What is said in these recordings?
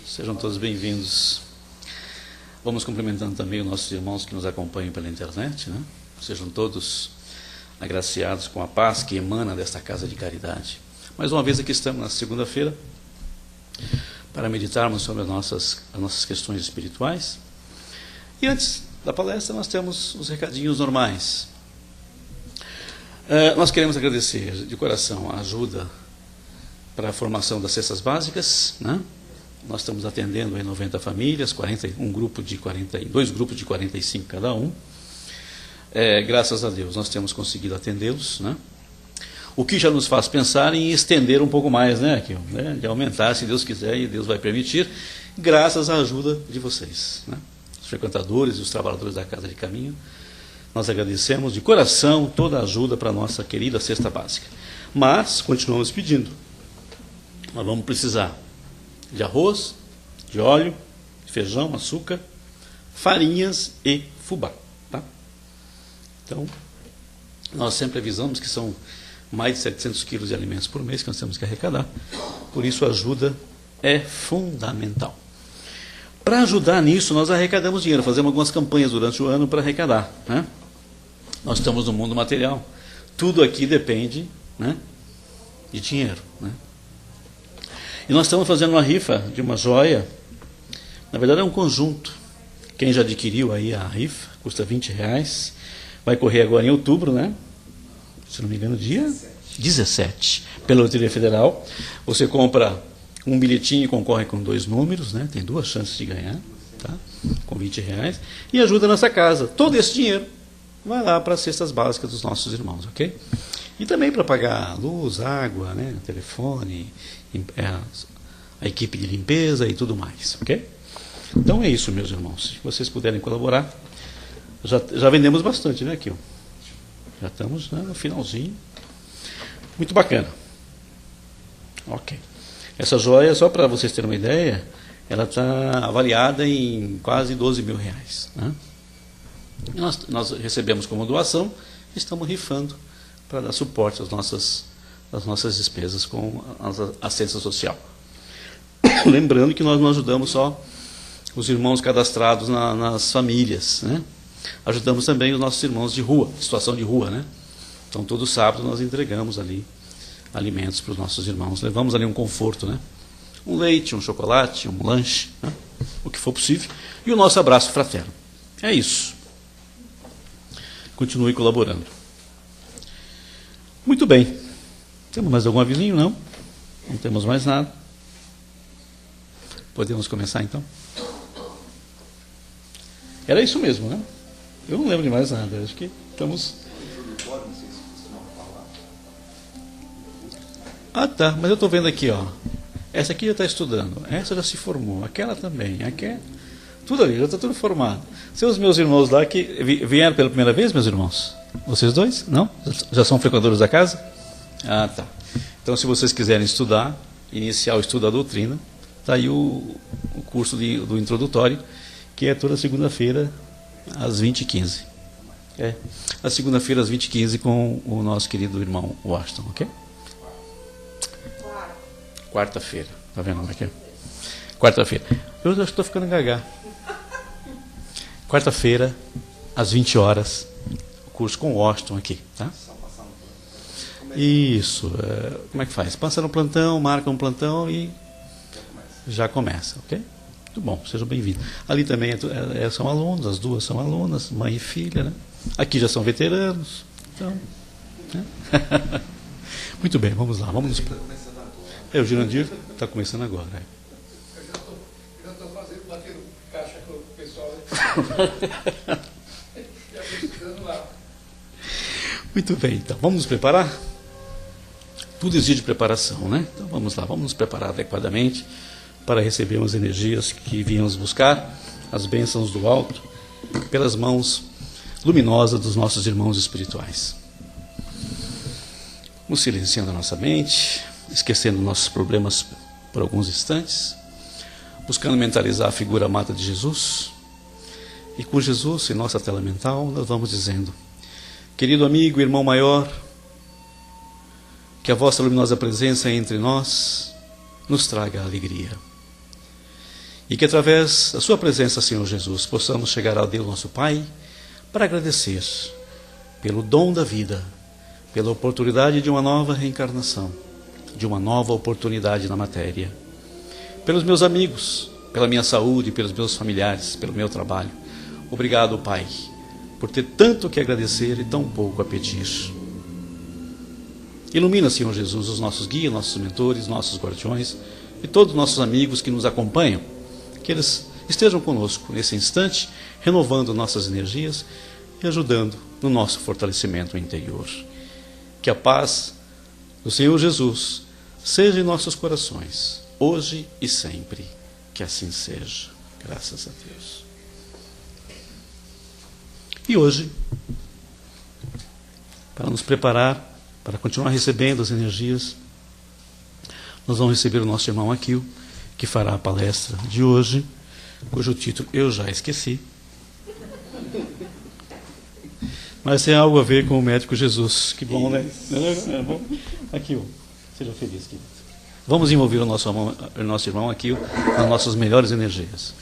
Sejam todos bem-vindos. Vamos cumprimentando também os nossos irmãos que nos acompanham pela internet, né? Sejam todos agraciados com a paz que emana desta casa de caridade. Mais uma vez aqui estamos na segunda-feira para meditarmos sobre as nossas questões espirituais. E antes da palestra nós temos os recadinhos normais. Nós queremos agradecer de coração a ajuda para a formação das cestas básicas, né? Nós estamos atendendo aí 90 famílias, 2 grupos de 45 cada um. Graças a Deus nós temos conseguido atendê-los, né? O que já nos faz pensar em estender um pouco mais, né, aqui, né? De aumentar, se Deus quiser, e Deus vai permitir, graças à ajuda de vocês, né? Os frequentadores e os trabalhadores da Casa de Caminho. Nós agradecemos de coração toda a ajuda para a nossa querida cesta básica. Mas continuamos pedindo. Nós vamos precisar de arroz, de óleo, de feijão, açúcar, farinhas e fubá. Tá? Então, nós sempre avisamos que são mais de 700 quilos de alimentos por mês que nós temos que arrecadar. Por isso, a ajuda é fundamental. Para ajudar nisso, nós arrecadamos dinheiro, fazemos algumas campanhas durante o ano para arrecadar, né? Nós estamos no mundo material. Tudo aqui depende, né, de dinheiro, né? E nós estamos fazendo uma rifa de uma joia. Na verdade é um conjunto. Quem já adquiriu aí a rifa, custa R$20. Vai correr agora em outubro, né? Se não me engano, dia 17, pela Loteria Federal. Você compra um bilhetinho e concorre com 2 números, né? Tem 2 chances de ganhar, tá? Com R$20. E ajuda a nossa casa. Todo esse dinheiro vai lá para as cestas básicas dos nossos irmãos, ok? E também para pagar luz, água, né? Telefone, a equipe de limpeza e tudo mais, ok? Então é isso, meus irmãos. Se vocês puderem colaborar, já vendemos bastante, né, aqui, ó. Já estamos, né, no finalzinho. Muito bacana. Ok. Essa joia, só para vocês terem uma ideia, ela está avaliada em quase R$12 mil, né? E nós recebemos como doação e estamos rifando para dar suporte às nossas despesas com a assistência social. Lembrando que nós não ajudamos só os irmãos cadastrados nas famílias, né? Ajudamos também os nossos irmãos de rua, situação de rua, né? Então, todo sábado nós entregamos ali alimentos para os nossos irmãos. Levamos ali um conforto, né? Um leite, um chocolate, um lanche, né? O que for possível. E o nosso abraço fraterno. É isso. Continue colaborando. Muito bem. Temos mais algum avisinho? Não? Não temos mais nada. Podemos começar, então? Era isso mesmo, né? Eu não lembro de mais nada. Acho que estamos... Ah, tá. Mas eu estou vendo aqui, ó. Essa aqui já está estudando. Essa já se formou. Aquela também. Aquela... Tudo ali, já está tudo formado. São os meus irmãos lá que vieram pela primeira vez, meus irmãos? Vocês dois? Não? Já são frequentadores da casa? Ah, tá. Então, se vocês quiserem estudar, iniciar o estudo da doutrina, está aí o curso do introdutório, que é toda segunda-feira, às 20h15. Na segunda-feira, às 20h15, com o nosso querido irmão Washington, ok? Quarta-feira. Está vendo como é que é? Quarta-feira. Eu já estou ficando gaga. Quarta-feira, às 20 horas, o curso com o Washington aqui, tá? Isso. Como é que faz? Passa no plantão, marca um plantão e já começa, ok? Muito bom, sejam bem-vindos. Ali também são alunos, as duas são alunas, mãe e filha, né? Aqui já são veteranos. Então, né? Muito bem, vamos lá. Vamos nos... O Jurandir está começando agora. Eu já estou batendo caixa com o pessoal. Já estou estudando lá. Muito bem, então vamos nos preparar? Tudo exige preparação, né? Então vamos lá, vamos nos preparar adequadamente para recebermos energias que viemos buscar, as bênçãos do alto, pelas mãos luminosas dos nossos irmãos espirituais. Vamos silenciando a nossa mente, esquecendo nossos problemas por alguns instantes, buscando mentalizar a figura amada de Jesus, e com Jesus em nossa tela mental nós vamos dizendo: querido amigo, irmão maior, que a vossa luminosa presença entre nós nos traga alegria. E que através da sua presença, Senhor Jesus, possamos chegar ao Deus nosso Pai para agradecer pelo dom da vida, pela oportunidade de uma nova reencarnação, de uma nova oportunidade na matéria, pelos meus amigos, pela minha saúde, pelos meus familiares, pelo meu trabalho. Obrigado, Pai, por ter tanto que agradecer e tão pouco a pedir. Ilumina, Senhor Jesus, os nossos guias, nossos mentores, nossos guardiões e todos os nossos amigos que nos acompanham, que eles estejam conosco nesse instante, renovando nossas energias e ajudando no nosso fortalecimento interior. Que a paz do Senhor Jesus seja em nossos corações, hoje e sempre. Que assim seja. Graças a Deus. E hoje, para nos preparar, para continuar recebendo as energias, nós vamos receber o nosso irmão Akil, que fará a palestra de hoje, cujo título eu já esqueci. Mas tem algo a ver com o médico Jesus. Que bom, né? É bom. Akil, seja feliz, querido. Vamos envolver o nosso irmão Akil nas nossas melhores energias.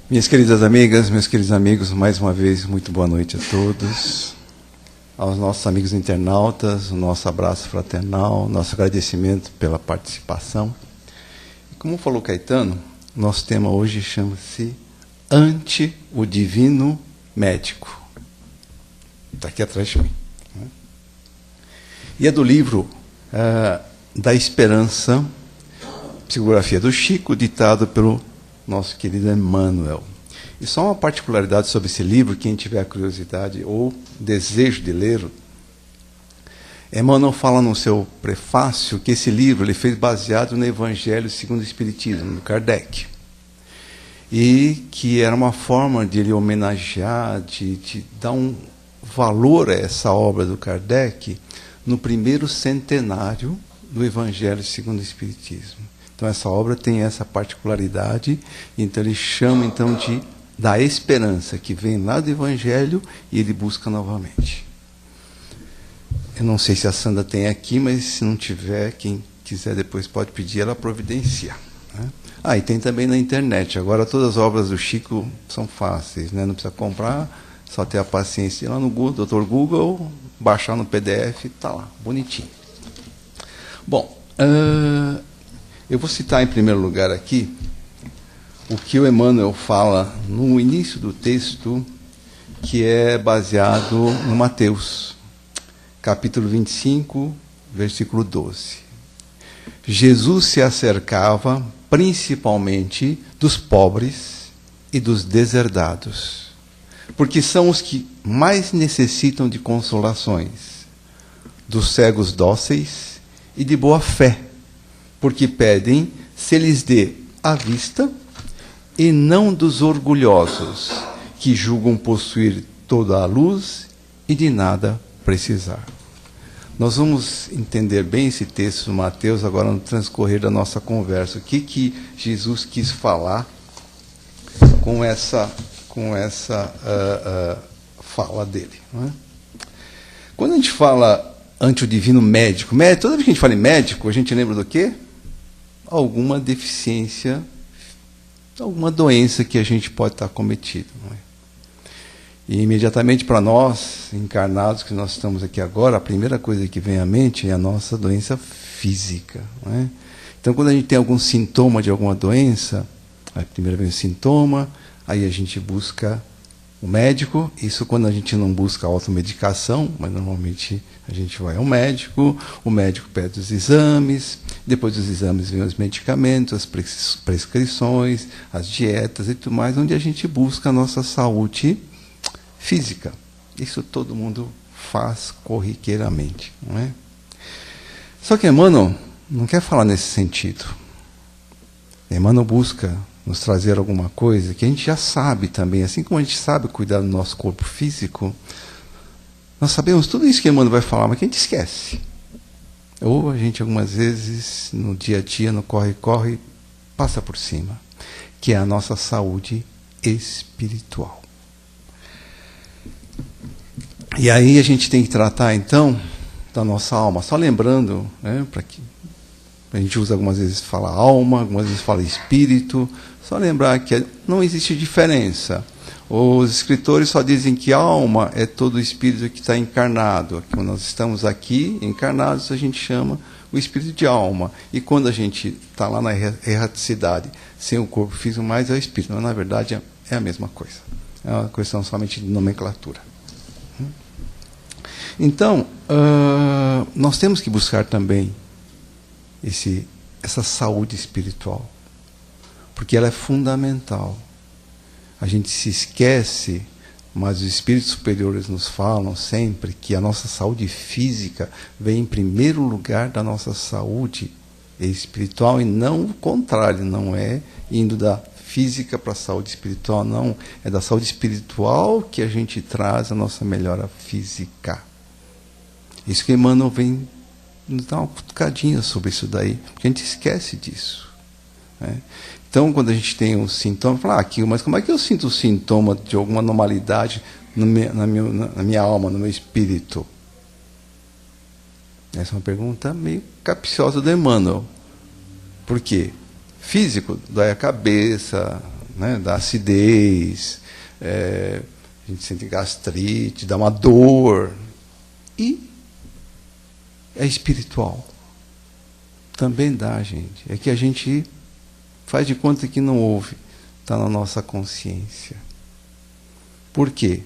Minhas queridas amigas, meus queridos amigos, mais uma vez, muito boa noite a todos. Aos nossos amigos internautas, o nosso abraço fraternal, nosso agradecimento pela participação. E como falou Caetano, nosso tema hoje chama-se Ante o Divino Médico. Está aqui atrás de mim. E é do livro Da Esperança, psicografia do Chico, ditado pelo nosso querido Emmanuel. E só uma particularidade sobre esse livro, quem tiver curiosidade ou desejo de ler, Emmanuel fala no seu prefácio que esse livro ele fez baseado no Evangelho segundo o Espiritismo, do Kardec. E que era uma forma de ele homenagear, de dar um valor a essa obra do Kardec no primeiro centenário do Evangelho segundo o Espiritismo. Então essa obra tem essa particularidade, então ele chama então da esperança que vem lá do Evangelho e ele busca novamente. Eu não sei se a Sandra tem aqui, mas se não tiver, quem quiser depois pode pedir, ela providencia. Né? E tem também na internet. Agora todas as obras do Chico são fáceis, né? Não precisa comprar, só ter a paciência ir lá no Google, Dr. Google, baixar no PDF, está lá, bonitinho. Bom, eu vou citar em primeiro lugar aqui o que o Emmanuel fala no início do texto, que é baseado no Mateus, capítulo 25, versículo 12. Jesus se acercava principalmente dos pobres e dos deserdados, porque são os que mais necessitam de consolações, dos cegos dóceis e de boa fé, porque pedem se lhes dê a vista, e não dos orgulhosos, que julgam possuir toda a luz e de nada precisar. Nós vamos entender bem esse texto de Mateus agora no transcorrer da nossa conversa. O que Jesus quis falar com essa fala dele. Não é? Quando a gente fala ante o divino médico, toda vez que a gente fala em médico, a gente lembra do quê? Alguma deficiência, alguma doença que a gente pode estar cometido. Não é? E imediatamente para nós, encarnados, que nós estamos aqui agora, a primeira coisa que vem à mente é a nossa doença física. Não é? Então, quando a gente tem algum sintoma de alguma doença, aí primeiro vem o sintoma, aí a gente busca o médico. Isso quando a gente não busca automedicação, mas normalmente a gente vai ao médico, o médico pede os exames, depois dos exames vem os medicamentos, as prescrições, as dietas e tudo mais, onde a gente busca a nossa saúde física. Isso todo mundo faz corriqueiramente, não é? Só que Emmanuel não quer falar nesse sentido. Emmanuel busca nos trazer alguma coisa que a gente já sabe também, assim como a gente sabe cuidar do nosso corpo físico, nós sabemos tudo isso que Emmanuel vai falar, mas que a gente esquece. Ou a gente algumas vezes, no dia a dia, no corre-corre, passa por cima, que é a nossa saúde espiritual. E aí a gente tem que tratar, então, da nossa alma. Só lembrando, né, para que a gente usa algumas vezes fala alma, algumas vezes fala espírito. Só lembrar que não existe diferença. Os escritores só dizem que alma é todo o espírito que está encarnado. Quando nós estamos aqui encarnados, a gente chama o espírito de alma. E quando a gente está lá na erraticidade, sem o corpo físico, mais é o espírito. Mas, na verdade, é a mesma coisa. É uma questão somente de nomenclatura. Então, nós temos que buscar também essa saúde espiritual, porque ela é fundamental. A gente se esquece, mas os espíritos superiores nos falam sempre que a nossa saúde física vem em primeiro lugar da nossa saúde espiritual, e não o contrário, não é indo da física para a saúde espiritual, não. É da saúde espiritual que a gente traz a nossa melhora física. Isso que Emmanuel vem nos dar uma cutucadinha sobre isso daí, porque a gente esquece disso, né? Então, quando a gente tem um sintoma, fala, mas como é que eu sinto o sintoma de alguma anormalidade na minha alma, no meu espírito? Essa é uma pergunta meio capciosa do Emmanuel. Por quê? Físico, dói a cabeça, né, dá acidez, a gente sente gastrite, dá uma dor. E é espiritual. Também dá, gente. É que a gente faz de conta que não houve. Está na nossa consciência. Por quê?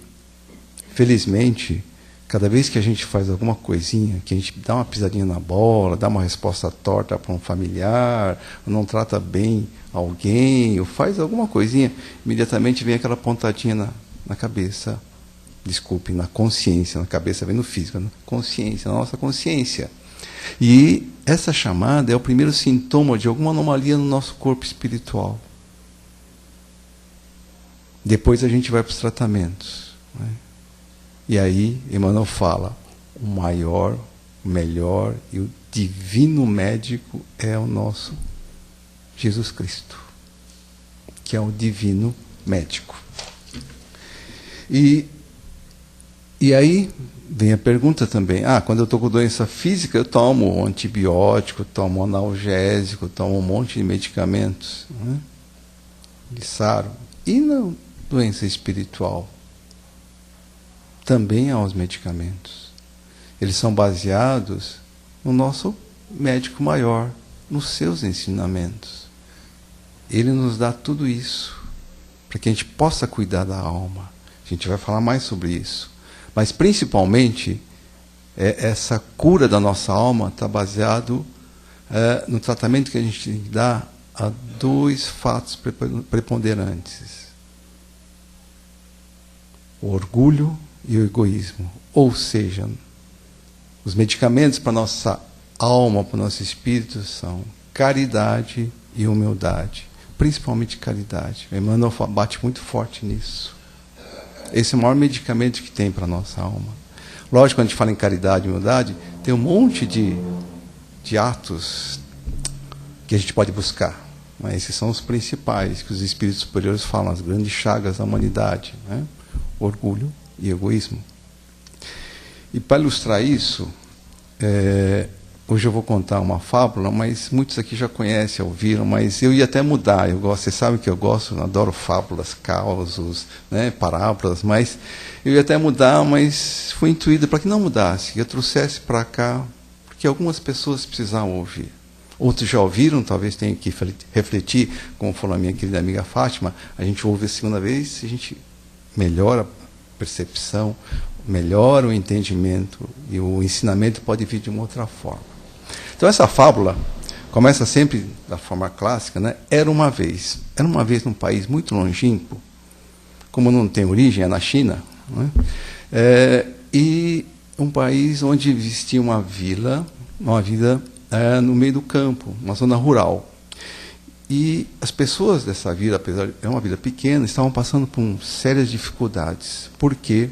Felizmente, cada vez que a gente faz alguma coisinha, que a gente dá uma pisadinha na bola, dá uma resposta torta para um familiar, ou não trata bem alguém, ou faz alguma coisinha, imediatamente vem aquela pontadinha na cabeça. Desculpe, na consciência, na cabeça vem no físico, na consciência, na nossa consciência. E essa chamada é o primeiro sintoma de alguma anomalia no nosso corpo espiritual. Depois a gente vai para os tratamentos, né? E aí Emmanuel fala, o maior, o melhor e o divino médico é o nosso Jesus Cristo, que é o divino médico. E aí vem a pergunta também, quando eu estou com doença física, eu tomo um antibiótico, tomo um analgésico, tomo um monte de medicamentos, né, de saro. E na doença espiritual? Também há os medicamentos. Eles são baseados no nosso médico maior, nos seus ensinamentos. Ele nos dá tudo isso, para que a gente possa cuidar da alma. A gente vai falar mais sobre isso. Mas, principalmente, essa cura da nossa alma está baseado no tratamento que a gente tem que dar a dois fatos preponderantes: o orgulho e o egoísmo. Ou seja, os medicamentos para a nossa alma, para o nosso espírito, são caridade e humildade. Principalmente caridade. O Emmanuel bate muito forte nisso. Esse é o maior medicamento que tem para a nossa alma. Lógico, quando a gente fala em caridade e humildade, tem um monte de atos que a gente pode buscar. Mas esses são os principais, que os espíritos superiores falam, as grandes chagas da humanidade, né? Orgulho e egoísmo. E para ilustrar isso, hoje eu vou contar uma fábula, mas muitos aqui já conhecem, ouviram, mas eu ia até mudar. Vocês sabem que eu gosto, adoro fábulas, causos, né, parábolas, mas eu ia até mudar, mas fui intuído para que não mudasse, que eu trouxesse para cá, porque algumas pessoas precisavam ouvir. Outros já ouviram, talvez tenham que refletir, como falou a minha querida amiga Fátima, a gente ouve a segunda vez, a gente melhora a percepção, melhora o entendimento, e o ensinamento pode vir de uma outra forma. Então essa fábula começa sempre da forma clássica, né? Era uma vez num país muito longínquo, como não tem origem, é na China, né? E um país onde existia uma vida no meio do campo, uma zona rural. E as pessoas dessa vila, apesar de ser uma vila pequena, estavam passando por sérias dificuldades, porque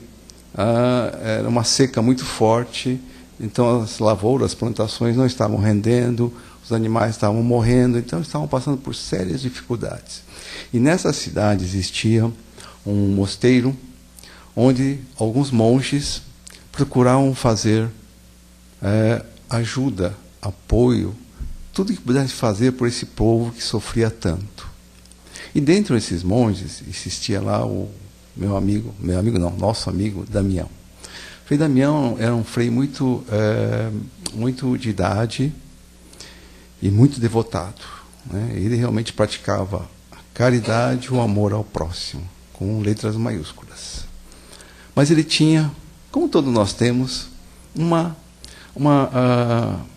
era uma seca muito forte. Então as lavouras, as plantações não estavam rendendo, os animais estavam morrendo, então estavam passando por sérias dificuldades. E nessa cidade existia um mosteiro onde alguns monges procuravam fazer ajuda, apoio, tudo que pudesse fazer por esse povo que sofria tanto. E dentro desses monges existia lá o nosso amigo Damião. O Frei Damião era um frei muito de idade e muito devotado, né? Ele realmente praticava a caridade e o amor ao próximo, com letras maiúsculas. Mas ele tinha, como todos nós temos, uma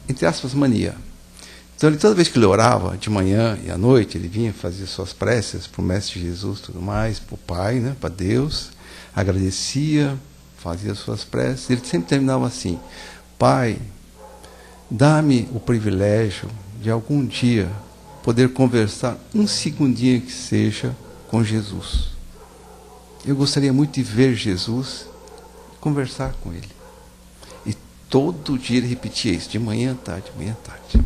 entre aspas, mania. Então, toda vez que ele orava, de manhã e à noite, ele vinha fazer suas preces para o Mestre Jesus, tudo mais, para o Pai, né, para Deus, agradecia, fazia suas preces. Ele sempre terminava assim: Pai, dá-me o privilégio de algum dia poder conversar um segundinho que seja com Jesus. Eu gostaria muito de ver Jesus e conversar com Ele. E todo dia ele repetia isso, de manhã à tarde, de manhã à tarde.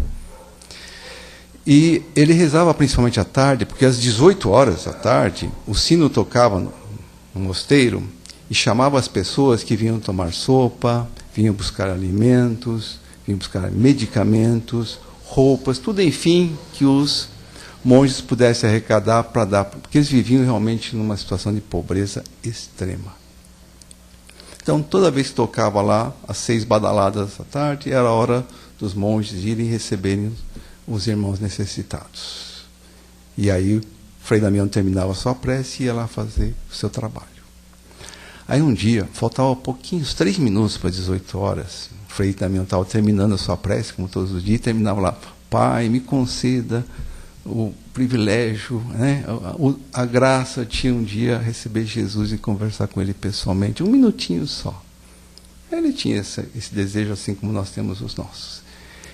E ele rezava principalmente à tarde, porque às 18 horas da tarde, o sino tocava no mosteiro e chamava as pessoas que vinham tomar sopa, vinham buscar alimentos, vinham buscar medicamentos, roupas, tudo, enfim, que os monges pudessem arrecadar para dar, porque eles viviam realmente numa situação de pobreza extrema. Então, toda vez que tocava lá, às 6 badaladas da tarde, era a hora dos monges irem receberem os irmãos necessitados. E aí o Frei Damião terminava a sua prece e ia lá fazer o seu trabalho. Aí um dia, faltava pouquinhos, 3 minutos para 18 horas, o Frei Damião estava terminando a sua prece, como todos os dias, e terminava lá: Pai, me conceda o privilégio, né, a graça de um dia receber Jesus e conversar com Ele pessoalmente, 1 minutinho só. Ele tinha esse desejo, assim como nós temos os nossos.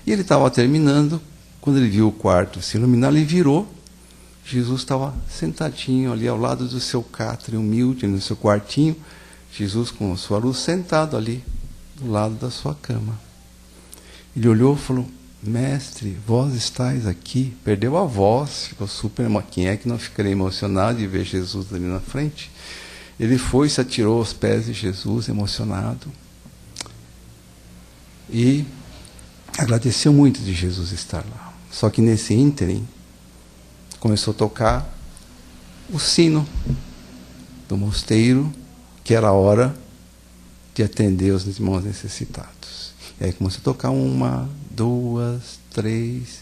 E ele estava terminando. Quando ele viu o quarto se iluminar, ele virou. Jesus estava sentadinho ali ao lado do seu catre humilde, no seu quartinho. Jesus com a sua luz, sentado ali, do lado da sua cama. Ele olhou e falou: Mestre, vós estáis aqui. Perdeu a voz, ficou super... Quem é que não ficaria emocionado de ver Jesus ali na frente? Ele foi, se atirou aos pés de Jesus, emocionado. E agradeceu muito de Jesus estar lá. Só que nesse ínterim, começou a tocar o sino do mosteiro, que era a hora de atender os irmãos necessitados. E aí começou a tocar 1, 2, 3.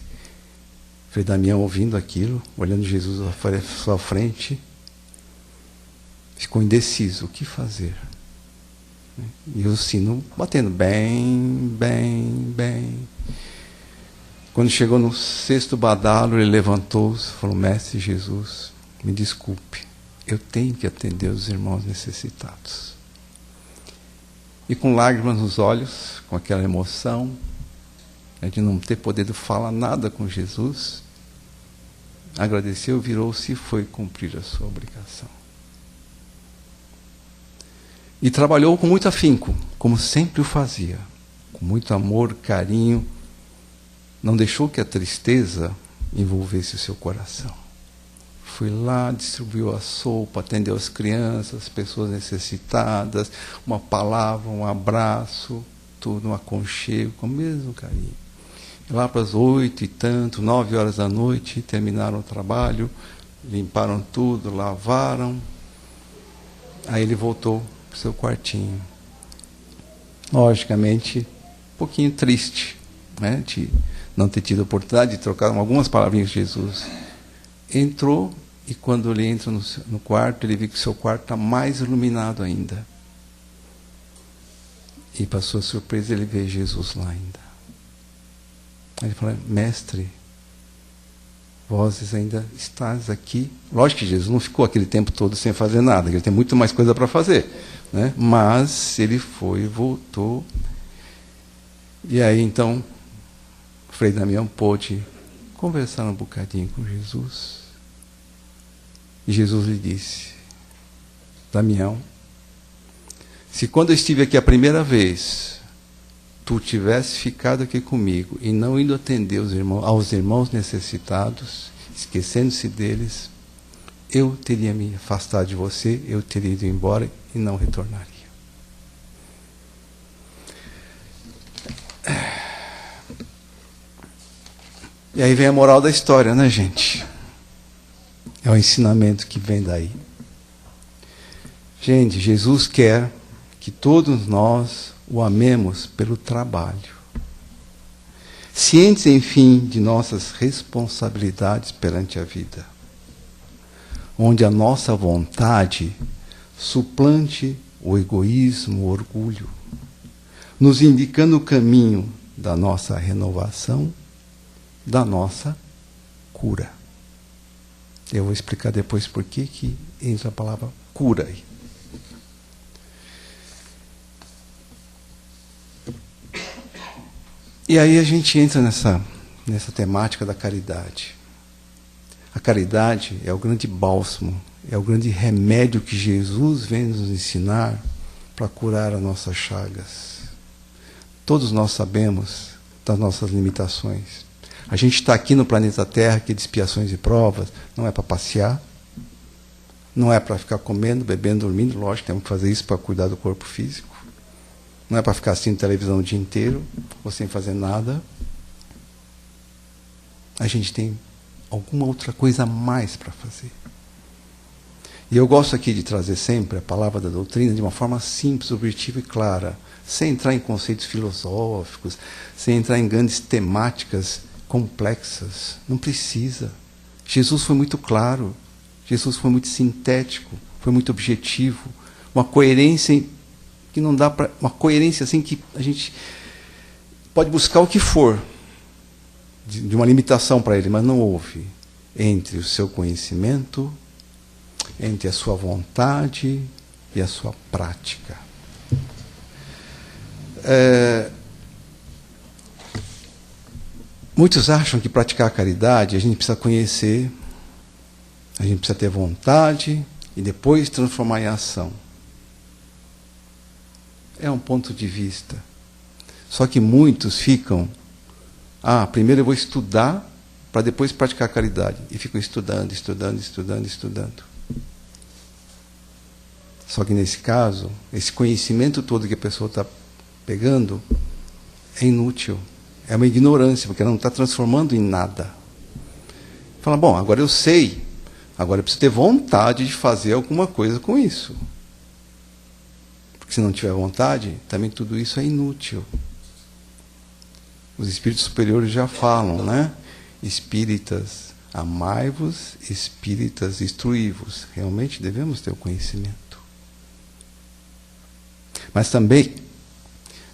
Frei Damião ouvindo aquilo, olhando Jesus à sua frente, ficou indeciso, o que fazer? E o sino batendo bem, bem, bem. Quando chegou no 6º badalo, ele levantou-se e falou: Mestre Jesus, me desculpe, eu tenho que atender os irmãos necessitados. E com lágrimas nos olhos, com aquela emoção, de não ter podido falar nada com Jesus, agradeceu, virou-se e foi cumprir a sua obrigação. E trabalhou com muito afinco, como sempre o fazia, com muito amor, carinho. Não deixou que a tristeza envolvesse o seu coração. Foi lá, distribuiu a sopa, atendeu as crianças, as pessoas necessitadas, uma palavra, um abraço, tudo, um aconchego, com o mesmo carinho. E lá para as 8 e tanto, 9 horas da noite, terminaram o trabalho, limparam tudo, lavaram. Aí ele voltou para o seu quartinho. Logicamente, um pouquinho triste, né, de não ter tido a oportunidade de trocar algumas palavrinhas de Jesus. Entrou, e quando ele entra no quarto, ele viu que o seu quarto está mais iluminado ainda. E para sua surpresa, ele vê Jesus lá ainda. Aí ele fala: Mestre, vós ainda estás aqui. Lógico que Jesus não ficou aquele tempo todo sem fazer nada, ele tem muito mais coisa para fazer, né? Mas ele foi e voltou. E aí então Frei Damião pôde conversar um bocadinho com Jesus. E Jesus lhe disse: Damião, se quando eu estive aqui a primeira vez, tu tivesse ficado aqui comigo e não indo atender aos irmãos necessitados, esquecendo-se deles, eu teria me afastado de você, eu teria ido embora e não retornaria. E aí vem a moral da história, né, gente? É o ensinamento que vem daí. Gente, Jesus quer que todos nós o amemos pelo trabalho. Cientes, enfim, de nossas responsabilidades perante a vida. Onde a nossa vontade suplante o egoísmo, o orgulho, nos indicando o caminho da nossa renovação, da nossa cura. Eu vou explicar depois por que entra a palavra cura aí. E aí a gente entra nessa temática da caridade. A caridade é o grande bálsamo, é o grande remédio que Jesus vem nos ensinar para curar as nossas chagas. Todos nós sabemos das nossas limitações. A gente está aqui no planeta Terra, aqui de expiações e provas, não é para passear, não é para ficar comendo, bebendo, dormindo, lógico, temos que fazer isso para cuidar do corpo físico. Não é para ficar assistindo televisão o dia inteiro, ou sem fazer nada. A gente tem alguma outra coisa a mais para fazer. E eu gosto aqui de trazer sempre a palavra da doutrina de uma forma simples, objetiva e clara, sem entrar em conceitos filosóficos, sem entrar em grandes temáticas complexas. Não precisa. Jesus foi muito claro, Jesus foi muito sintético, foi muito objetivo, uma coerência que não dá para, uma coerência assim que a gente pode buscar o que for de uma limitação para ele, mas não houve entre o seu conhecimento, entre a sua vontade e a sua prática. Muitos acham que praticar a caridade a gente precisa conhecer, a gente precisa ter vontade e depois transformar em ação. É um ponto de vista. Só que muitos ficam, primeiro eu vou estudar para depois praticar a caridade. E ficam estudando. Só que nesse caso, esse conhecimento todo que a pessoa está pegando é inútil. É uma ignorância, porque ela não está transformando em nada. Fala, bom, agora eu sei. Agora eu preciso ter vontade de fazer alguma coisa com isso. Porque se não tiver vontade, também tudo isso é inútil. Os espíritos superiores já falam, né? Espíritas, amai-vos, espíritas, instruí-vos. Realmente devemos ter o conhecimento. Mas também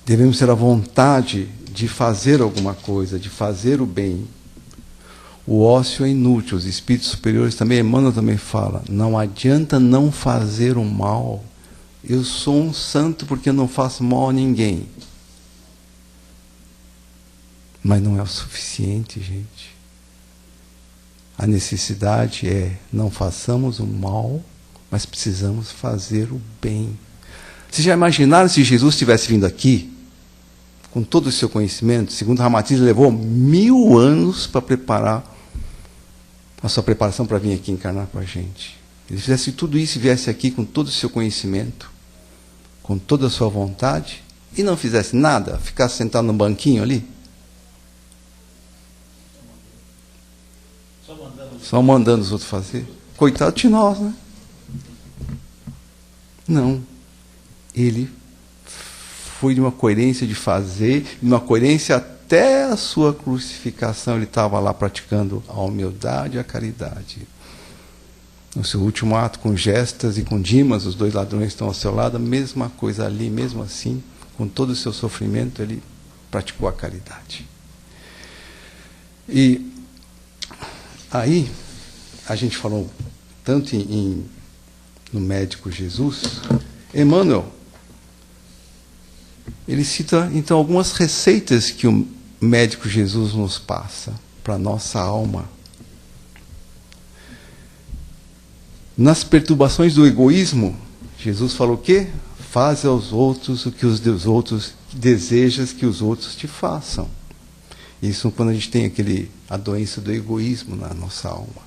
devemos ter a vontade de fazer alguma coisa, de fazer o bem. O ócio é inútil. Os espíritos superiores também, Emmanuel também fala, não adianta não fazer o mal. Eu sou um santo porque eu não faço mal a ninguém. Mas não é o suficiente, gente. A necessidade é, não façamos o mal, mas precisamos fazer o bem. Vocês já imaginaram se Jesus tivesse vindo aqui, com todo o seu conhecimento? Segundo Ramatiz, levou 1000 anos para preparar a sua preparação para vir aqui encarnar com a gente. Ele fizesse tudo isso e viesse aqui com todo o seu conhecimento, com toda a sua vontade, e não fizesse nada, ficasse sentado no banquinho ali, só mandando os outros fazer. Coitado de nós, né? Não. Ele foi de uma coerência de fazer, de uma coerência até a sua crucificação. Ele estava lá praticando a humildade e a caridade. No seu último ato, com Gestas e com Dimas, os 2 ladrões estão ao seu lado, a mesma coisa ali, mesmo assim, com todo o seu sofrimento, ele praticou a caridade. E aí, a gente falou tanto no médico Jesus, Emmanuel, ele cita, então, algumas receitas que o médico Jesus nos passa para a nossa alma. Nas perturbações do egoísmo, Jesus falou o quê? Faz aos outros o que os outros desejas que os outros te façam. Isso quando a gente tem a doença do egoísmo na nossa alma.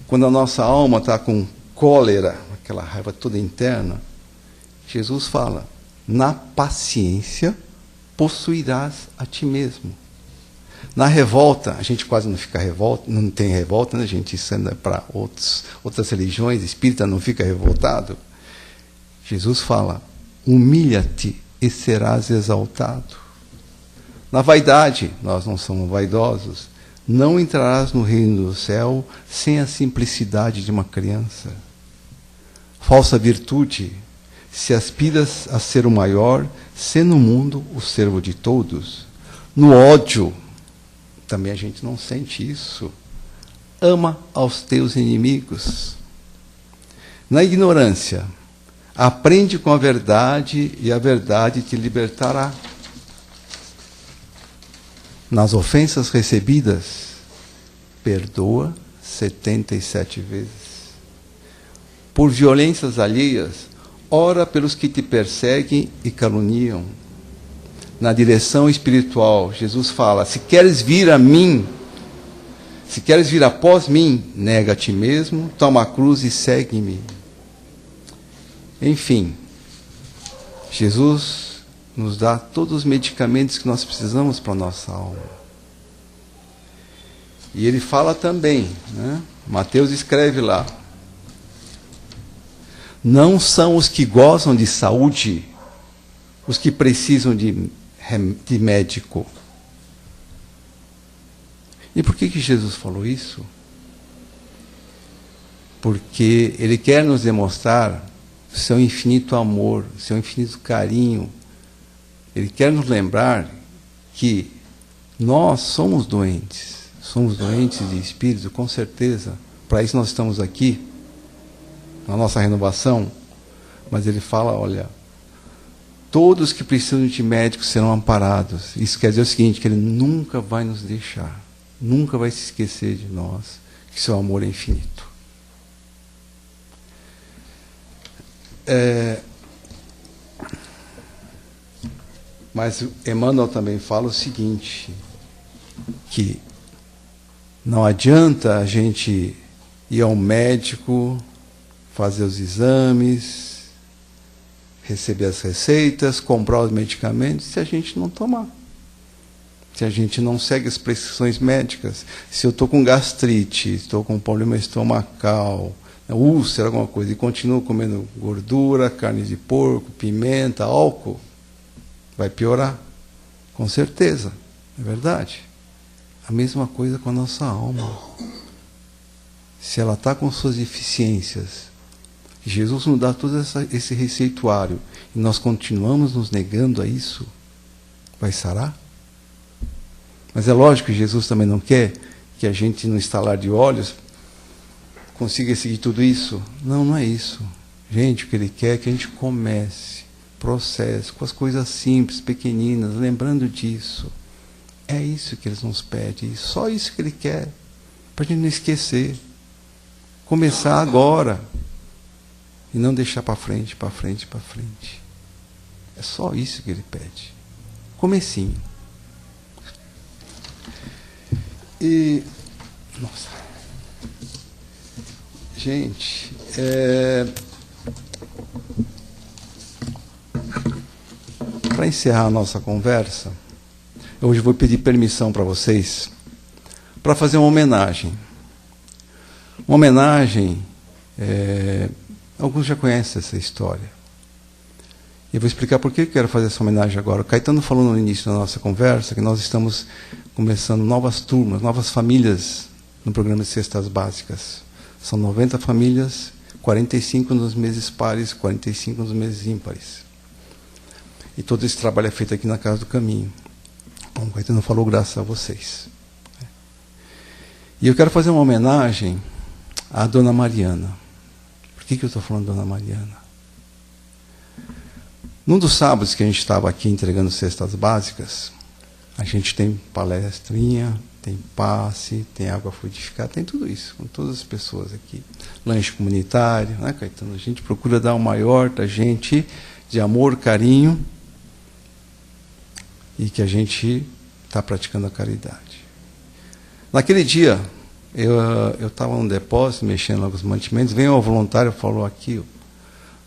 Quando a nossa alma está com cólera, aquela raiva toda interna, Jesus fala, na paciência possuirás a ti mesmo. Na revolta, a gente quase não fica revolta, não tem revolta, né, gente? Isso é para outras religiões, espírita não fica revoltado. Jesus fala, humilha-te e serás exaltado. Na vaidade, nós não somos vaidosos, não entrarás no reino do céu sem a simplicidade de uma criança. Falsa virtude, se aspiras a ser o maior, sê no mundo o servo de todos. No ódio, também a gente não sente isso. Ama aos teus inimigos. Na ignorância, aprende com a verdade e a verdade te libertará. Nas ofensas recebidas, perdoa 77 vezes. Por violências alheias, ora pelos que te perseguem e caluniam. Na direção espiritual, Jesus fala, se queres vir a mim, se queres vir após mim, nega a ti mesmo, toma a cruz e segue-me. Enfim, Jesus nos dá todos os medicamentos que nós precisamos para a nossa alma. E ele fala também, né? Mateus escreve lá, não são os que gozam de saúde os que precisam de médico. E por que Jesus falou isso? Porque ele quer nos demonstrar o seu infinito amor, o seu infinito carinho. Ele quer nos lembrar que nós somos doentes de espírito, com certeza. Para isso nós estamos aqui, na nossa renovação. Mas ele fala, olha, todos que precisam de médicos serão amparados. Isso quer dizer o seguinte, que ele nunca vai nos deixar, nunca vai se esquecer de nós, que seu amor é infinito. Mas Emmanuel também fala o seguinte, que não adianta a gente ir ao médico, fazer os exames, receber as receitas, comprar os medicamentos, se a gente não tomar. Se a gente não segue as prescrições médicas. Se eu estou com gastrite, estou com problema estomacal, úlcera, alguma coisa, e continuo comendo gordura, carne de porco, pimenta, álcool, vai piorar. Com certeza. É verdade. A mesma coisa com a nossa alma. Se ela está com suas deficiências, Jesus nos dá todo esse receituário, e nós continuamos nos negando a isso, vai sarar? Mas é lógico que Jesus também não quer que a gente, no estalar de olhos, consiga seguir tudo isso. Não, não é isso. Gente, o que ele quer é que a gente comece, processe, com as coisas simples, pequeninas, lembrando disso. É isso que ele nos pede, só isso que ele quer, para a gente não esquecer. Começar agora, e não deixar para frente, para frente, para frente. É só isso que ele pede. Comecinho. E, nossa, gente, para encerrar a nossa conversa, hoje eu vou pedir permissão para vocês para fazer uma homenagem. Uma homenagem, alguns já conhecem essa história. E eu vou explicar por que eu quero fazer essa homenagem agora. O Caetano falou no início da nossa conversa que nós estamos começando novas turmas, novas famílias no programa de Cestas Básicas. São 90 famílias, 45 nos meses pares, 45 nos meses ímpares. E todo esse trabalho é feito aqui na Casa do Caminho. Bom, o Caetano falou graças a vocês. E eu quero fazer uma homenagem à Dona Mariana. Por que eu estou falando Dona Mariana? Num dos sábados que a gente estava aqui entregando cestas básicas, a gente tem palestrinha, tem passe, tem água fluidificada, tem tudo isso, com todas as pessoas aqui. Lanche comunitário, né, Caetano? A gente procura dar o maior da gente de amor, carinho, e que a gente está praticando a caridade. Naquele dia, eu estava num depósito, mexendo lá com os mantimentos, veio um voluntário e falou aqui,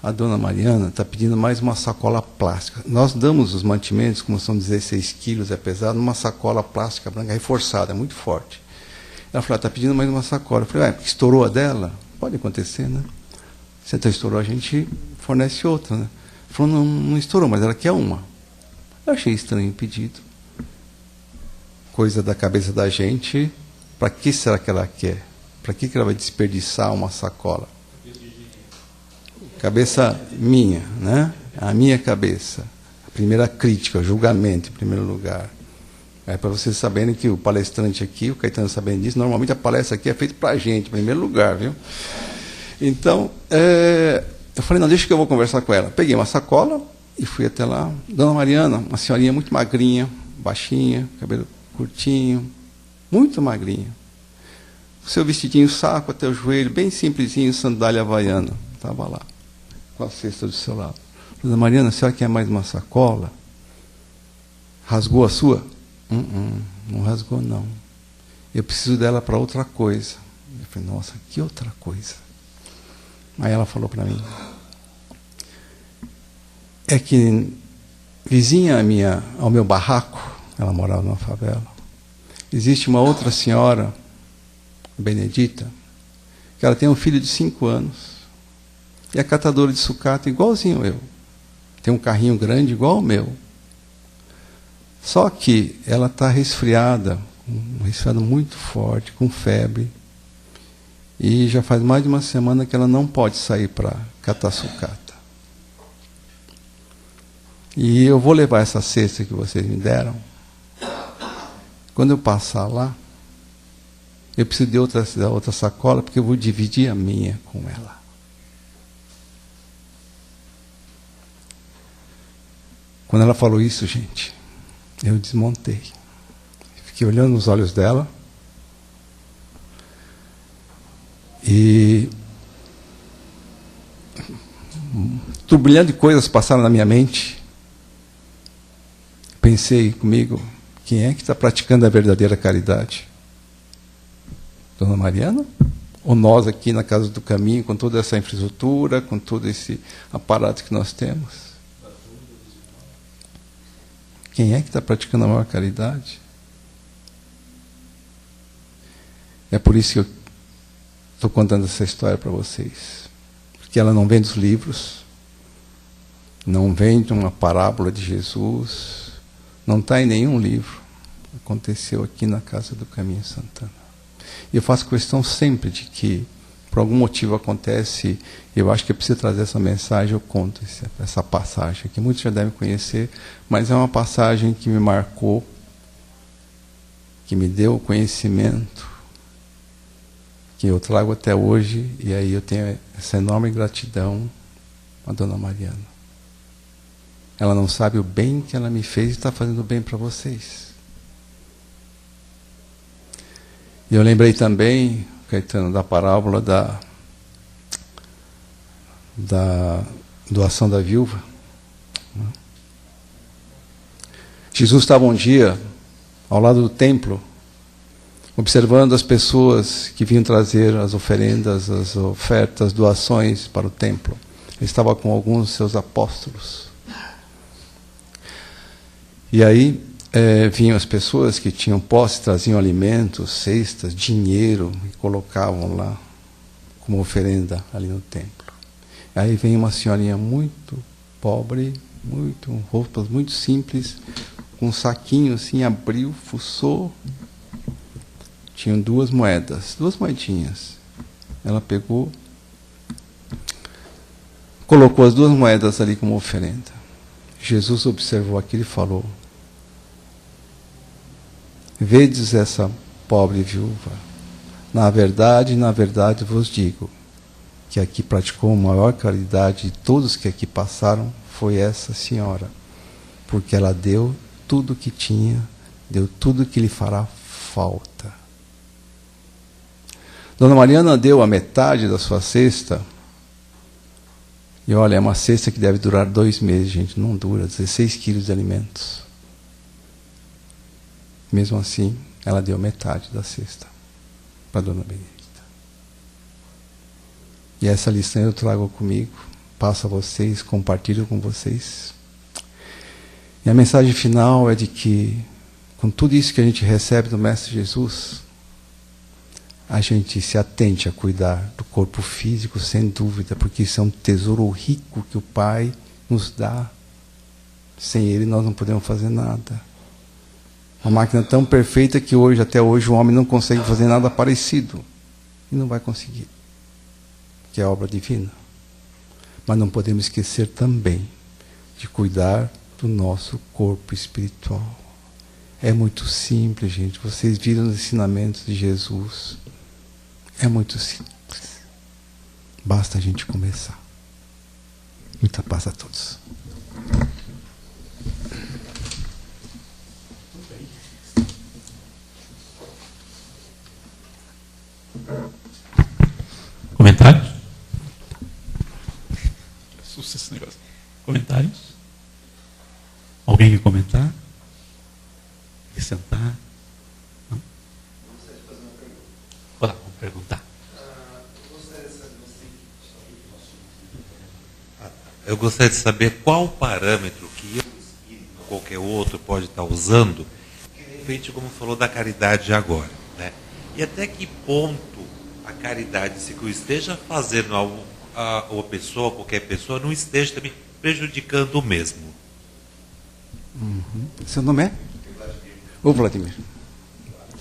a dona Mariana está pedindo mais uma sacola plástica. Nós damos os mantimentos, como são 16 quilos, é pesado, numa sacola plástica branca reforçada, é muito forte. Ela falou, está pedindo mais uma sacola. Eu falei, porque estourou a dela? Pode acontecer, né? Se até estourou, a gente fornece outra, né? Ela falou, não estourou, mas ela quer uma. Eu achei estranho o pedido. Coisa da cabeça da gente. Para que será que ela quer? Para que ela vai desperdiçar uma sacola? Cabeça minha, né? A minha cabeça. A primeira crítica, o julgamento, em primeiro lugar. É para vocês saberem que o palestrante aqui, o Caetano sabendo disso, normalmente a palestra aqui é feita para a gente, em primeiro lugar, viu? Então, eu falei, não, deixa que eu vou conversar com ela. Peguei uma sacola e fui até lá. Dona Mariana, uma senhorinha muito magrinha, baixinha, cabelo curtinho, muito magrinha. Seu vestidinho saco até o joelho, bem simplesinho, sandália havaiana. Estava lá, com a cesta do seu lado. Dona Mariana, a senhora quer mais uma sacola? Rasgou a sua? Não rasgou, não. Eu preciso dela para outra coisa. Eu falei, nossa, que outra coisa? Aí ela falou para mim, é que vizinha ao meu barraco, ela morava numa favela, existe uma outra senhora, Benedita, que ela tem um filho de 5 anos, e é catadora de sucata igualzinho eu. Tem um carrinho grande igual o meu. Só que ela está resfriada, um resfriado muito forte, com febre. E já faz mais de uma semana que ela não pode sair para catar sucata. E eu vou levar essa cesta que vocês me deram. Quando eu passar lá, eu preciso de outra sacola, porque eu vou dividir a minha com ela. Quando ela falou isso, gente, eu desmontei. Fiquei olhando nos olhos dela. E turbilhão de coisas passaram na minha mente. Pensei comigo, quem é que está praticando a verdadeira caridade? Dona Mariana? Ou nós aqui na Casa do Caminho, com toda essa infraestrutura, com todo esse aparato que nós temos? Quem é que está praticando a maior caridade? É por isso que eu estou contando essa história para vocês. Porque ela não vem dos livros, não vem de uma parábola de Jesus, não está em nenhum livro. Aconteceu aqui na Casa do Caminho Santana. E eu faço questão sempre de que, por algum motivo acontece, eu acho que eu preciso trazer essa mensagem, eu conto essa passagem, que muitos já devem conhecer, mas é uma passagem que me marcou, que me deu conhecimento, que eu trago até hoje, e aí eu tenho essa enorme gratidão à Dona Mariana. Ela não sabe o bem que ela me fez e está fazendo bem para vocês. E eu lembrei também, Caetano, da parábola da doação da viúva. Jesus estava um dia ao lado do templo, observando as pessoas que vinham trazer as oferendas, as ofertas, as doações para o templo. Ele estava com alguns de seus apóstolos. E aí vinham as pessoas que tinham posse, traziam alimentos, cestas, dinheiro, e colocavam lá como oferenda ali no templo. Aí vem uma senhorinha muito pobre, roupas muito simples, com um saquinho assim, abriu, fuçou. Tinham 2 moedas, 2 moedinhas. Ela pegou, colocou as 2 moedas ali como oferenda. Jesus observou aquilo e falou: vedes essa pobre viúva? Na verdade vos digo, que aqui praticou a maior caridade de todos que aqui passaram foi essa senhora, porque ela deu tudo o que tinha, deu tudo o que lhe fará falta. Dona Mariana deu a metade da sua cesta, e olha, é uma cesta que deve durar 2 meses, gente, não dura, 16 quilos de alimentos. Mesmo assim, ela deu metade da cesta para a Dona Benedita. E essa lição eu trago comigo passo a vocês, compartilho com vocês. E a mensagem final é de que, com tudo isso que a gente recebe do Mestre Jesus, a gente se atente a cuidar do corpo físico, sem dúvida, porque isso é um tesouro rico que o Pai nos dá. Sem Ele nós não podemos fazer nada. Uma máquina tão perfeita que hoje, até hoje, o homem não consegue fazer nada parecido. E não vai conseguir. Que é a obra divina. Mas não podemos esquecer também de cuidar do nosso corpo espiritual. É muito simples, gente. Vocês viram os ensinamentos de Jesus. É muito simples. Basta a gente começar. Muita paz a todos. Comentários? Assusta esse negócio. Comentários? Alguém quer comentar? Acrescentar? Não? Olá, vamos perguntar. Eu gostaria de saber qual parâmetro que eu, ou qualquer outro, pode estar usando, que de repente, como falou da caridade agora, né? E até que ponto a caridade, se eu esteja fazendo a uma pessoa, qualquer pessoa, não esteja também prejudicando o mesmo. Uhum. Seu nome é? Ô Vladimir.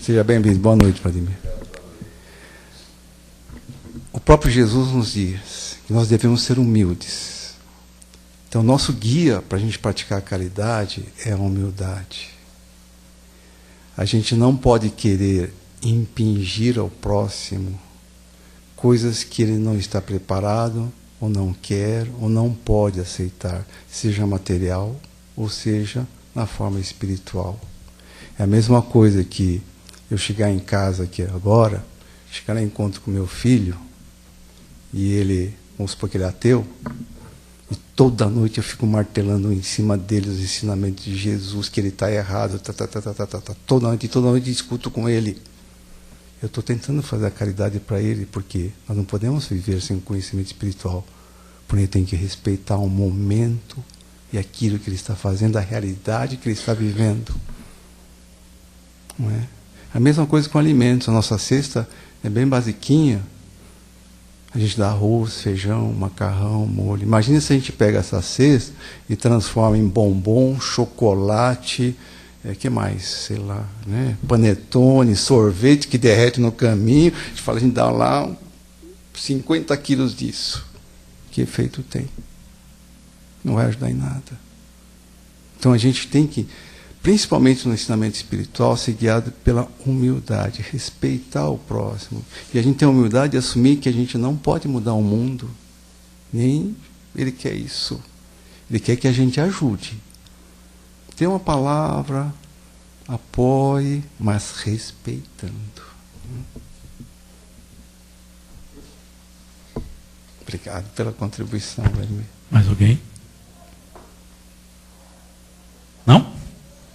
Seja bem-vindo. Boa noite, Vladimir. O próprio Jesus nos diz que nós devemos ser humildes. Então, nosso guia para a gente praticar a caridade é a humildade. A gente não pode querer impingir ao próximo coisas que ele não está preparado, ou não quer, ou não pode aceitar, seja material, ou seja, na forma espiritual. É a mesma coisa que eu chegar em casa aqui agora, chegar lá em encontro com meu filho, e ele, vamos supor que ele é ateu, e toda noite eu fico martelando em cima dele os ensinamentos de Jesus, que ele está errado, toda noite discuto com ele. Eu estou tentando fazer a caridade para ele, porque nós não podemos viver sem conhecimento espiritual. Porque ele tem que respeitar o momento e aquilo que ele está fazendo, a realidade que ele está vivendo. Não é? A mesma coisa com alimentos. A nossa cesta é bem basiquinha. A gente dá arroz, feijão, macarrão, molho. Imagina se a gente pega essa cesta e transforma em bombom, chocolate, que mais? Sei lá, né? Panetone, sorvete que derrete no caminho. A gente dá lá 50 quilos disso. Que efeito tem? Não vai ajudar em nada. Então a gente tem que, principalmente no ensinamento espiritual, ser guiado pela humildade, respeitar o próximo. E a gente tem a humildade de assumir que a gente não pode mudar o mundo. Nem ele quer isso. Ele quer que a gente ajude. Dê uma palavra, apoie, mas respeitando. Obrigado pela contribuição, Vladimir. Mais alguém? Não?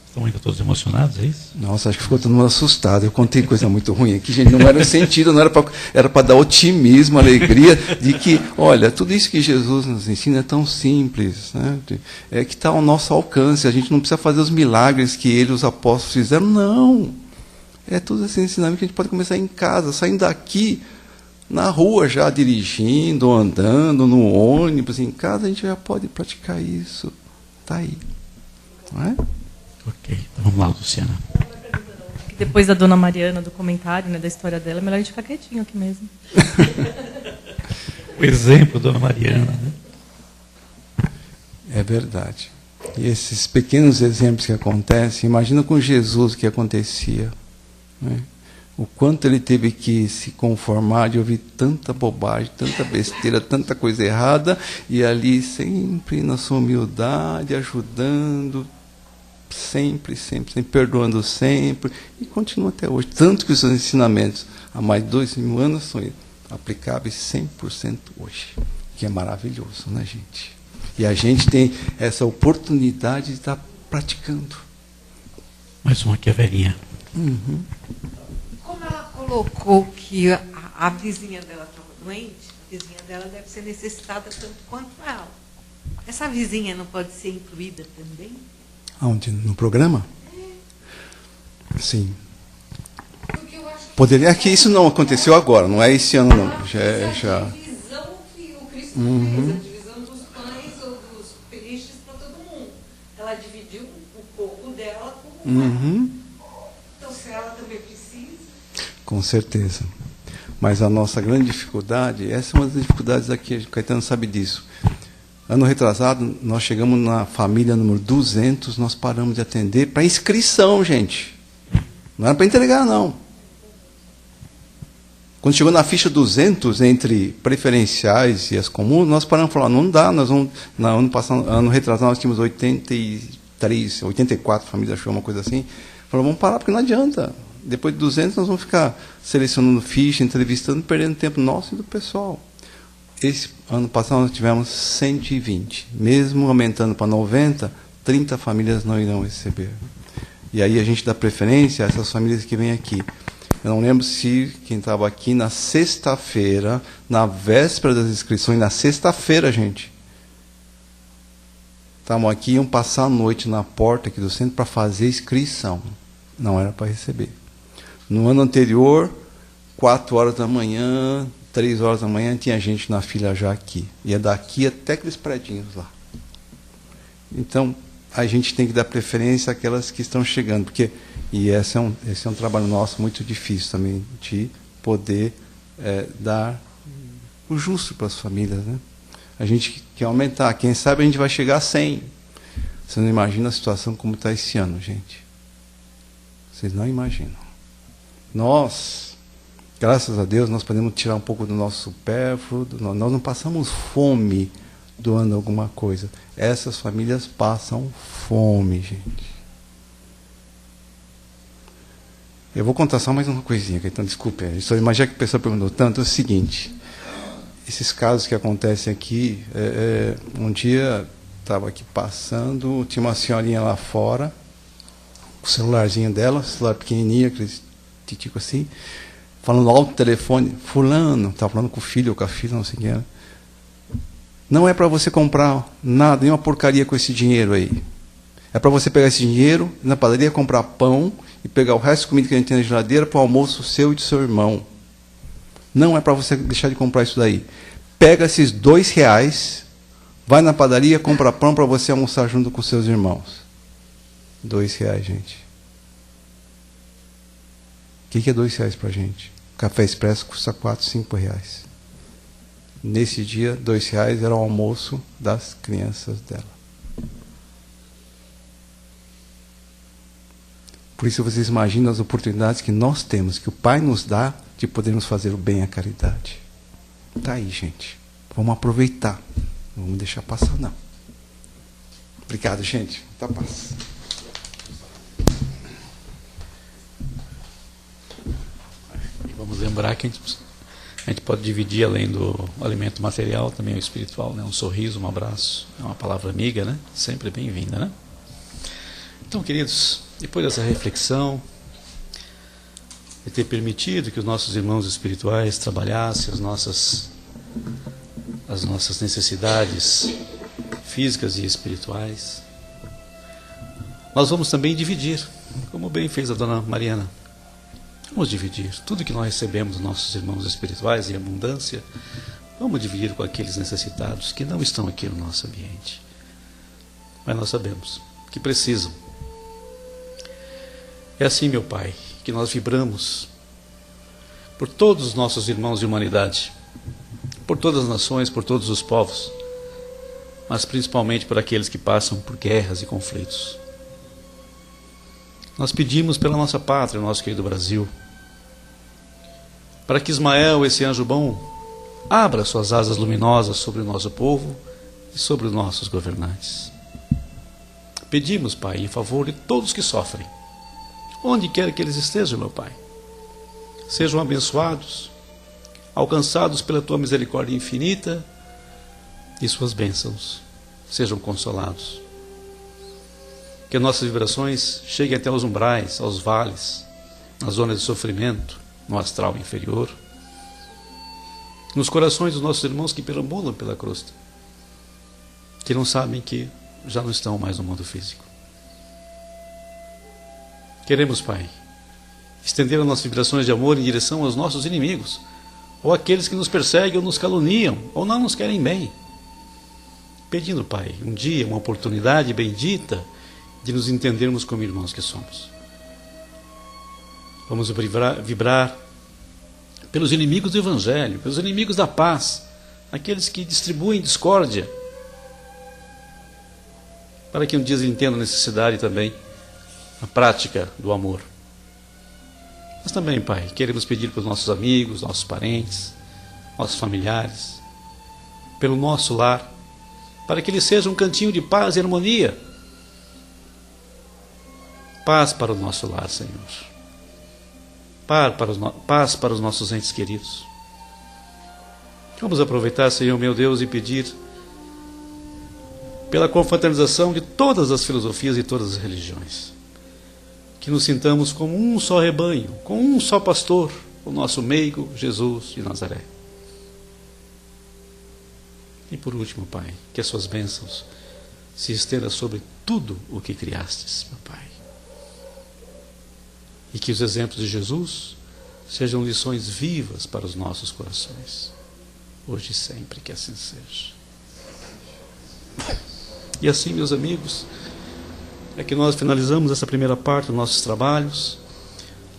Estão ainda todos emocionados, é isso? Nossa, acho que ficou todo mundo assustado. Eu contei coisa muito ruim aqui, gente. Não era sentido, não era para dar otimismo, alegria, de que, olha, tudo isso que Jesus nos ensina é tão simples, né? É que está ao nosso alcance. A gente não precisa fazer os milagres que ele, os apóstolos, fizeram, não. É tudo esse ensinamento que a gente pode começar em casa, saindo daqui, na rua já, dirigindo, andando, no ônibus, em casa, a gente já pode praticar isso. Está aí. Não é? Ok, então vamos lá, Luciana. Depois da dona Mariana, do comentário, né, da história dela, é melhor a gente ficar quietinho aqui mesmo. O exemplo, dona Mariana. Né? É verdade. E esses pequenos exemplos que acontecem, imagina com Jesus o que acontecia. Né? O quanto ele teve que se conformar de ouvir tanta bobagem, tanta besteira, tanta coisa errada, e ali sempre na sua humildade, ajudando, sempre, perdoando sempre, e continua até hoje. Tanto que os seus ensinamentos, há mais de 2000 anos, são aplicáveis 100% hoje, que é maravilhoso, né, gente? E a gente tem essa oportunidade de estar praticando. Mais uma que é velhinha. Como ela colocou que a vizinha dela estava doente, vizinha dela deve ser necessitada tanto quanto ela. Essa vizinha não pode ser incluída também? Aonde? No programa? É. Sim. Poderia. É que isso não aconteceu agora, não é esse ano não. Já. A divisão que o Cristo fez, a divisão dos pães ou dos peixes para todo mundo. Ela dividiu um pouco dela com o mar. Então, se ela também precisa. Com certeza. Mas a nossa grande dificuldade, essa é uma das dificuldades aqui, o Caetano sabe disso. Ano retrasado, nós chegamos na família número 200, nós paramos de atender para inscrição, gente. Não era para entregar, não. Quando chegou na ficha 200, entre preferenciais e as comuns, nós paramos e falamos, não dá, nós vamos, ano retrasado nós tínhamos 83, 84 famílias, achou uma coisa assim. Falamos, vamos parar, porque não adianta. Depois de 200, nós vamos ficar selecionando ficha, entrevistando, perdendo tempo nosso e do pessoal. Esse ano passado nós tivemos 120. Mesmo aumentando para 90, 30 famílias não irão receber. E aí a gente dá preferência a essas famílias que vêm aqui. Eu não lembro se quem estava aqui na sexta-feira, na véspera das inscrições, na sexta-feira, gente. Estavam aqui, iam passar a noite na porta aqui do centro para fazer inscrição. Não era para receber. No ano anterior, 4 horas da manhã, 3 horas da manhã, tinha gente na fila já aqui. Ia daqui até aqueles predinhos lá. Então, a gente tem que dar preferência àquelas que estão chegando, porque esse é um trabalho nosso muito difícil também, de poder dar o justo para as famílias, né? A gente quer aumentar, quem sabe a gente vai chegar a 100. Você não imagina a situação como está esse ano, gente. Vocês não imaginam. Nós, graças a Deus, nós podemos tirar um pouco do nosso supérfluo, nós não passamos fome doando alguma coisa. Essas famílias passam fome, gente. Eu vou contar só mais uma coisinha, então desculpe. Mas já que a pessoa perguntou tanto, é o seguinte. Esses casos que acontecem aqui, um dia estava aqui passando, tinha uma senhorinha lá fora, o celularzinho dela, celular pequenininho, aquele titico assim, falando alto no telefone, fulano, estava falando com o filho ou com a filha, não sei quem era. Não é para você comprar nada, nenhuma porcaria com esse dinheiro aí. É para você pegar esse dinheiro, ir na padaria, comprar pão e pegar o resto de comida que a gente tem na geladeira para o almoço seu e do seu irmão. Não é para você deixar de comprar isso daí. Pega esses R$2, vai na padaria, compra pão para você almoçar junto com seus irmãos. R$2, gente. O que é R$2 para a gente? Café expresso custa R$4, R$5. Nesse dia, R$2 era o almoço das crianças dela. Por isso vocês imaginam as oportunidades que nós temos, que o Pai nos dá, de podermos fazer o bem à caridade. Está aí, gente. Vamos aproveitar. Não vamos deixar passar, não. Obrigado, gente. Muita paz. E vamos lembrar que a gente pode dividir, além do alimento material, também o espiritual, né? Um sorriso, um abraço, é uma palavra amiga, né? Sempre bem-vinda, né? Então, queridos, depois dessa reflexão, de ter permitido que os nossos irmãos espirituais trabalhassem as nossas necessidades físicas e espirituais, nós vamos também dividir, como bem fez a dona Mariana. Vamos dividir tudo que nós recebemos dos nossos irmãos espirituais em abundância, vamos dividir com aqueles necessitados que não estão aqui no nosso ambiente. Mas nós sabemos que precisam. É assim, meu Pai, que nós vibramos por todos os nossos irmãos de humanidade, por todas as nações, por todos os povos, mas principalmente por aqueles que passam por guerras e conflitos. Nós pedimos pela nossa pátria, nosso querido Brasil, para que Ismael, esse anjo bom, abra suas asas luminosas sobre o nosso povo e sobre os nossos governantes. Pedimos, Pai, em favor de todos que sofrem, onde quer que eles estejam, meu Pai. Sejam abençoados, alcançados pela Tua misericórdia infinita e suas bênçãos. Sejam consolados. Que nossas vibrações cheguem até os umbrais, aos vales, nas zonas de sofrimento, no astral inferior. nos corações dos nossos irmãos que perambulam pela crosta, que não sabem que já não estão mais no mundo físico. Queremos, Pai, estender as nossas vibrações de amor em direção aos nossos inimigos, ou aqueles que nos perseguem ou nos caluniam, ou não nos querem bem, pedindo, Pai, um dia, uma oportunidade bendita de nos entendermos como irmãos que somos. Vamos vibrar pelos inimigos do Evangelho, pelos inimigos da paz, aqueles que distribuem discórdia, para que um dia eles entendam a necessidade também, a prática do amor. Mas também, Pai, queremos pedir para os nossos amigos, nossos parentes, nossos familiares, pelo nosso lar, para que ele seja um cantinho de paz e harmonia. Paz para o nosso lar, Senhor. Paz para os nossos entes queridos. Vamos aproveitar, Senhor meu Deus, e pedir pela confraternização de todas as filosofias e todas as religiões. Que nos sintamos como um só rebanho, com um só pastor, o nosso meigo Jesus de Nazaré. E por último, Pai, que as suas bênçãos se estendam sobre tudo o que criastes, meu Pai. E que os exemplos de Jesus sejam lições vivas para os nossos corações, hoje e sempre, que assim seja. E assim, meus amigos, é que nós finalizamos essa primeira parte dos nossos trabalhos,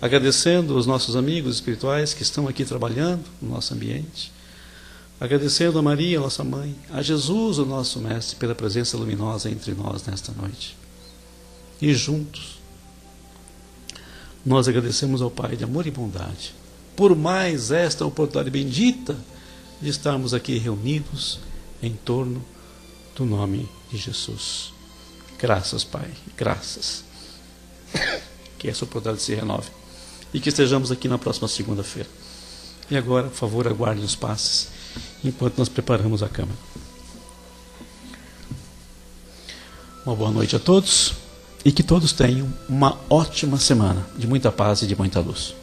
agradecendo aos nossos amigos espirituais que estão aqui trabalhando no nosso ambiente, agradecendo a Maria, nossa mãe, a Jesus, o nosso Mestre, pela presença luminosa entre nós nesta noite. E juntos, nós agradecemos ao Pai de amor e bondade, por mais esta oportunidade bendita de estarmos aqui reunidos em torno do nome de Jesus. Graças, Pai, graças. Que essa oportunidade se renove e que estejamos aqui na próxima segunda-feira. E agora, por favor, aguardem os passes enquanto nós preparamos a câmara. Uma boa noite a todos e que todos tenham uma ótima semana de muita paz e de muita luz.